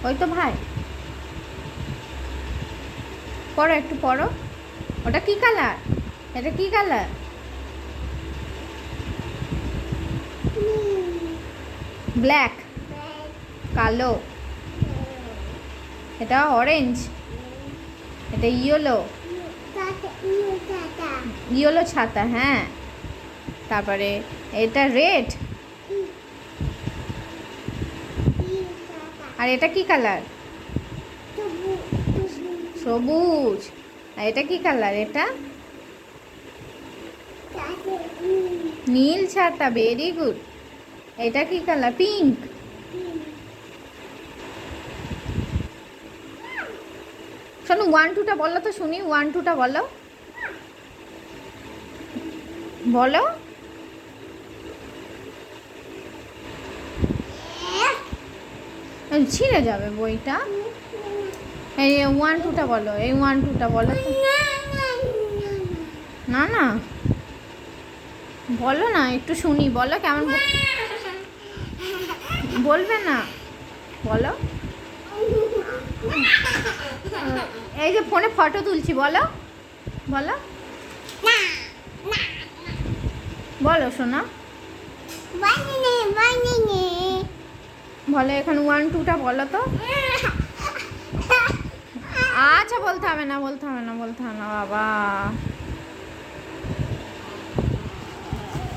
ওই তো ভাই, পড়ো একটু পড়ো। ওটা কি কালার? এটা কি কালার? ব্ল্যাক, কালো। এটা অরেঞ্জ, এটা ইয়েলো, ইয়েলো ছাতা। হ্যাঁ, তারপরে এটা রেড, আর এটা কি কালার? সবুজ। আর এটা কি কালার? এটা নীল ছাতা, ভেরি গুড। এটা কি কালার? পিঙ্ক। শোনো, 1 2টা বলো তো শুনি, 1 2টা বলো, বলো। ছিঁড়ে যাবে বইটা। এই 1 2টা বলো, এই 1 2টা বলো তো। না না, বলো না, একটু শুনি, বলো কেমন বলবে না, বলো। এই যে ফোনে ফটো তুলছি, বলো বলো বলো শোনা, বলো এখন 1 2টা বলো তো। আচ্ছা, বলতে হবে না, বলতে হবে না, বলতে হবে না বাবা।